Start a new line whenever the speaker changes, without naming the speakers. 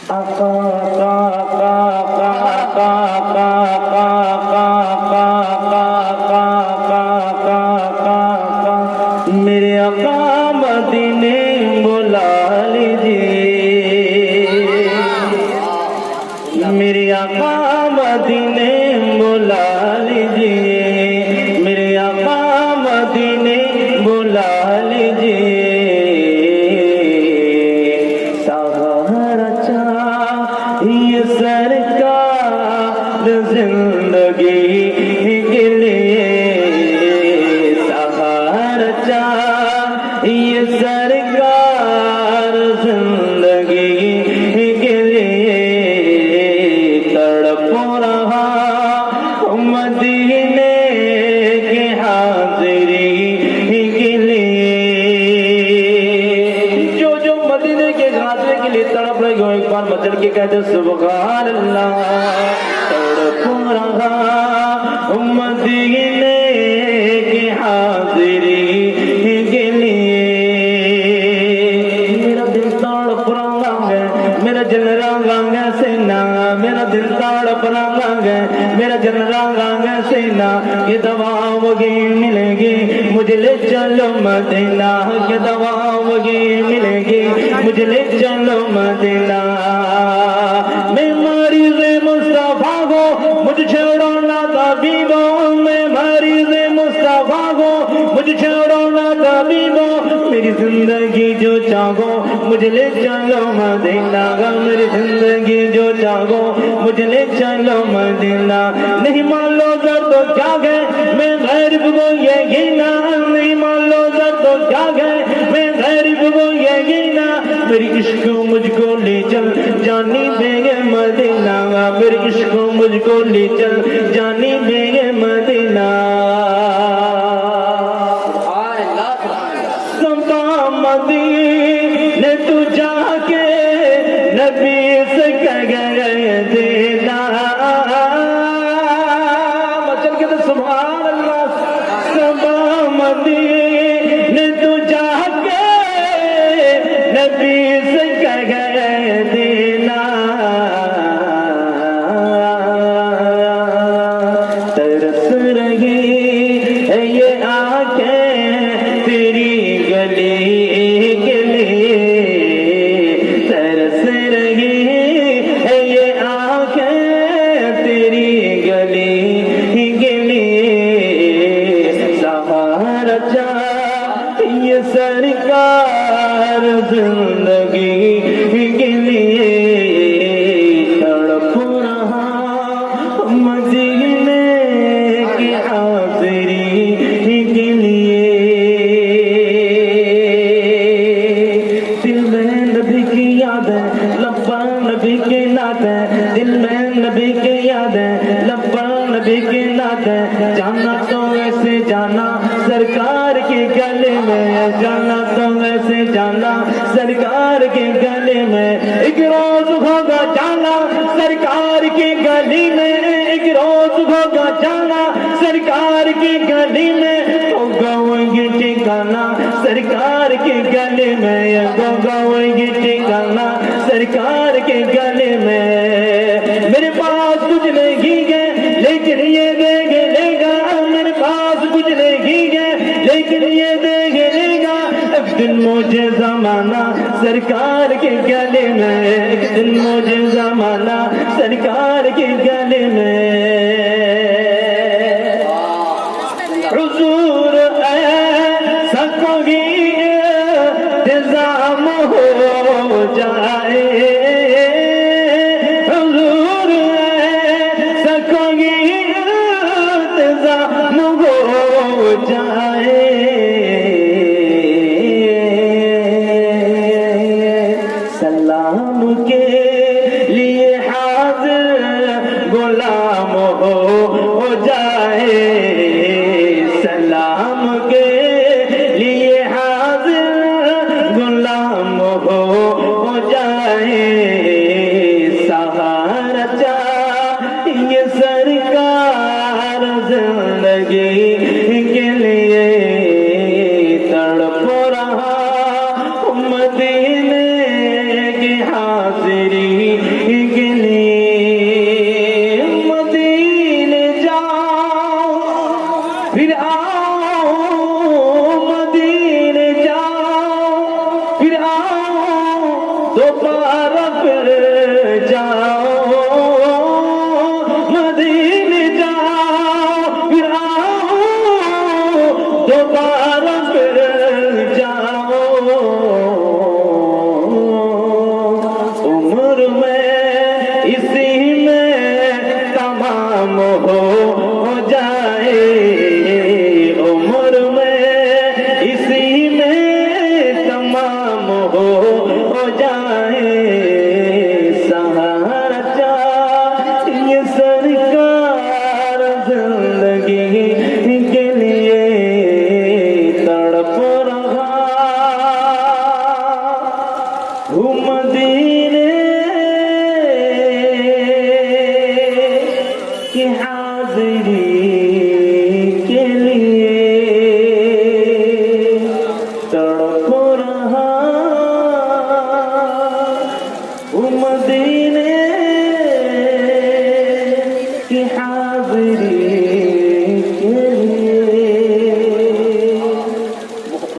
आका का का का का का का का का का का का मेरे आका मदीने बुला लीजिए मेरे आका मदीने बुला लीजिए मेरे आका मदीने बुला लीजिए ये सरकार जिंदगी के लिए सहारा ये सरकार जिंदगी के लिए तड़प रहा मदीने की हाजिरी के लिए जो जो मदीने के हाजिरी के लिए तड़प रहे हो एक बार मचल के कहते सुभान अल्लाह तड़प रहा मदीने की हाजिरी के लिए मेरा दिल तड़प रहा है मेरा दिल रंगा से ना मेरा दिल तड़प रहा है मेरा दिल रंगा से ना ये दवा वगी मिलेगी मुझे ले चलो मदीना ये दवा वगी मिलेगी मुझे ले चलो मदीना मैं मरीज़ मुस्तफा को मुझे छोड़ो ना तबीबो मैं मरीज़ मुस्तफा को मुझे छोड़ो ना तबीबो मेरी जिंदगी जो चाहो मुझे ले चलो मदीना मेरी जिंदगी जो चाहो मुझे ले चलो मदीना नहीं मान लो सर तो क्या गए मैं गरीब को ये गिना नहीं मान लो सर तो क्या गए मैं गरीब को ये गिना मेरी इश्क मुझको ले चल जानी देंगे मदीना मेरी इश्क मुझको ले चल जानी देंगे मदीना सबका मदीने तू जाके नबी से कह गए देना मचल के तो सुभान अल्लाह सबका मदीने तू जाके नबी से कह गए देना तरस रही है ये आंखें तेरी गली के लिए तरस रही है ये आंखें तेरी गली के लिए सहारा ये सरकार जिंदगी के लिए तड़प रहा मदीने की हाजिरी के लिए दिल में नबी की याद है लब्बा नबी के नात है दिल में नबी के याद है लब्बा नबी के नात है जाना तो वैसे जाना सरकार के गले में जाना तो वैसे जाना सरकार के गले में एक रोज होगा जाना सरकार के गली में एक रोज होगा जाना सरकार के गली में होगा वही ठिकाना सरकार के गले में होगा वही ठिकाना सरकार के गले में मेरे पास कुछ नहीं है लेकिन ये देख लेगा मेरे पास कुछ नहीं है लेकिन ये देख लेगा एक दिन मुझे जमाना सरकार के गले में एक दिन मुझे जमाना सरकार के गले में हुजूर ऐसा कोई इंतजाम हो जाए हुजूर ऐसा कोई इंतजाम हो जाए सलाम के लिए हाजिर गुलाम हो जाए सलाम के लिए हाजिर गुलाम हो जाए सहारा ये सरकार जिंदगी के लिए तड़प रहा मदीने की हाजिरी दोबारा फिर